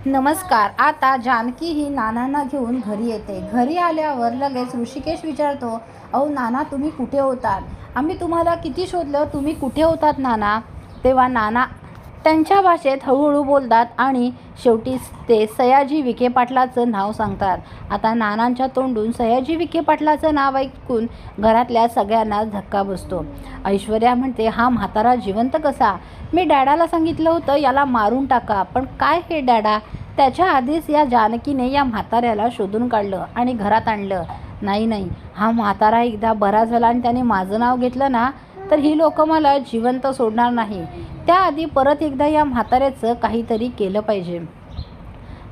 नमस्कार. आता जानकी ही नानांना घेऊन घरी येते. घरी आल्यावर लगेच ऋषिकेश विचारतो, अहो नाना, तुम्ही कुठे होतात? आम्ही तुम्हाला किती शोधलं, तुम्ही कुठे होतात नाना? तेव्हा नाना त्यांच्या भाषेत हळूहळू बोलतात आणि शेवटी ते सयाजी विखे पाटलाचं नाव सांगतात. आता नानांच्या तोंडून सयाजी विखे पाटलाचं नाव ऐकून घरातल्या सगळ्यांना धक्का बसतो. ऐश्वर्या म्हणते, हा म्हातारा जिवंत कसा? मी डॅडाला सांगितलं होतं याला मारून टाका, पण काय हे डॅडा? त्याच्या आधीच या जानकीने या म्हाताऱ्याला शोधून काढलं आणि घरात आणलं. नाही, हा म्हातारा एकदा बरा झाला आणि त्याने माझं नाव घेतलं ना, तर ही लोक मला जिवंत सोडणार नाही. त्याआधी परत एकदा या म्हाताऱ्याचं काहीतरी केलं पाहिजे.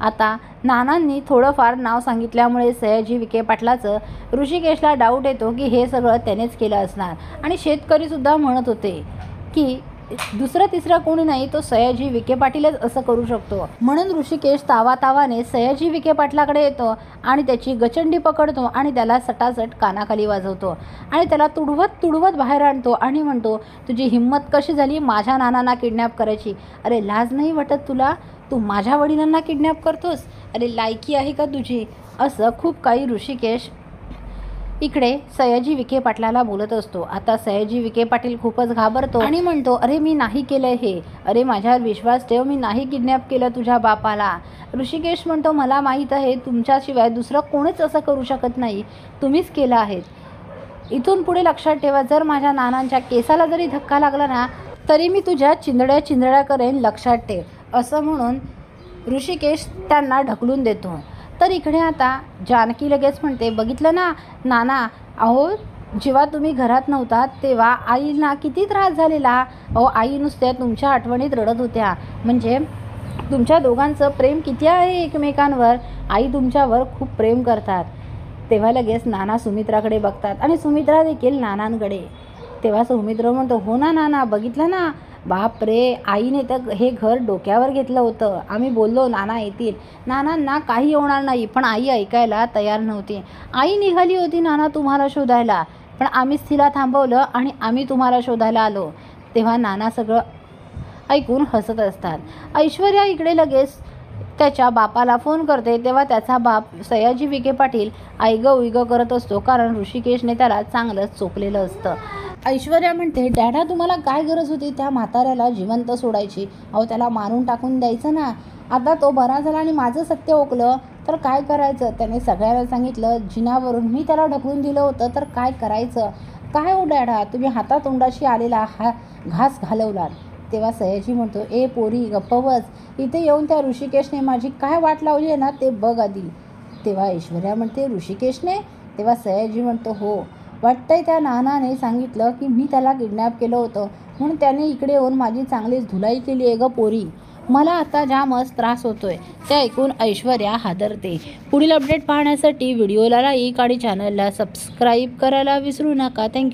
आता नानांनी थोडंफार नाव सांगितल्यामुळे सयाजी विखे पाटलाचं ऋषिकेशला डाऊट येतो की हे सगळं त्यानेच केलं असणार. आणि शेतकरीसुद्धा म्हणत होते की दुसरं तिसरं कोणी नाही, तो सयाजी विखे पाटीलच असं करू शकतो. म्हणून ऋषिकेश तावाने सयाजी विखे पाटलाकडे येतो आणि त्याची गचंडी पकडतो आणि त्याला सटासट कानाखाली वाजवतो आणि त्याला तुडवत बाहेर आणतो आणि म्हणतो, तुझी हिंमत कशी झाली माझ्या नानांना किडनॅप करायची? अरे लाज नाही वाटत तुला? तू माझ्या वडिलांना किडनॅप करतोस? अरे लायकी आहे का तुझी? असं खूप काही ऋषिकेश इकडे सयाजी विखे पाटलाला बोलत असतो. आता सयाजी विखे पाटील खूपच घाबरतो आणि म्हणतो, अरे मी नाही केलंय हे. अरे माझ्यावर विश्वास ठेव, मी नाही किडनॅप केलं तुझ्या बापाला. ऋषिकेश म्हणतो, मला माहीत आहे तुमच्याशिवाय दुसरं कोणीच असं करू शकत नाही, तुम्हीच केलं आहे. इथून पुढे लक्षात ठेवा, जर माझ्या नानांच्या केसाला जरी धक्का लागला ना, तरी मी तुझ्या चिंधड्या करेन, लक्षात ठेव. असं म्हणून ऋषिकेश त्यांना ढकलून देतो. तर इकडे आता जानकी लगेच म्हणते, बघितलं ना नाना, अहो जेव्हा तुम्ही घरात नव्हता तेव्हा आईला किती त्रास झालेला. अहो आई नुसत्या तुमच्या आठवणीत रडत होत्या. म्हणजे तुमच्या दोघांचं प्रेम किती आहे एकमेकांवर. आई तुमच्यावर खूप प्रेम करतात. तेव्हा लगेच नाना सुमित्राकडे बघतात आणि सुमित्रा देखील नानांकडे. तेव्हा सुमित्रा म्हणतो, हो ना नाना, बघितलं ना, बाप रे, आईने तर हे घर डोक्यावर घेतलं होतं. आम्ही बोललो नाना येतील, नानांना काही होणार नाही, पण आई ऐकायला तयार नव्हती. आई निघाली होती नाना तुम्हाला शोधायला, पण आम्हीच तिला थांबवलं आणि आम्ही तुम्हाला शोधायला आलो. तेव्हा नाना सगळं ऐकून हसत असतात. ऐश्वर्या इकडे लगेच त्याच्या बापाला फोन करते. तेव्हा त्याचा बाप सयाजी विखे पाटील आईगं करत असतो, कारण ऋषिकेशने त्याला चांगलंच चोपलेलं असतं. ऐश्वर्या म्हणते, डॅडा तुम्हाला काय गरज होती त्या म्हाताऱ्याला जिवंत सोडायची? अहो त्याला मारून टाकून द्यायचं ना. आता तो बरा झाला आणि माझं सत्य ओकलं तर काय करायचं? त्याने सगळ्यांना सांगितलं जिनावरून मी त्याला ढकलून दिलं होतं, तर काय करायचं? काय हो डॅडा, तुम्ही हातातोंडाशी आलेला हा घास घालवलात. तेव्हा सयाजी म्हणतो, ए पोरी गप्प बस, इथे येऊन त्या ऋषिकेशने माझी काय वाट लावली आहे ना ते बघ आधी. तेव्हा ऐश्वर्या म्हणते, ऋषिकेशने? तेव्हा सयाजी म्हणतो, हो, वाटतंय त्या नानाने सांगितलं की मी त्याला किडनॅप केलं होतं, म्हणून त्याने इकडे येऊन माझी चांगलीच धुलाई केली आहे ग पोरी. मला आता जामच त्रास होतोय. ते ऐकून ऐश्वर्या हादरते. पुढील अपडेट पाहण्यासाठी व्हिडिओला लाईक आणि चॅनलला सबस्क्राईब करायला विसरू नका. थँक्यू.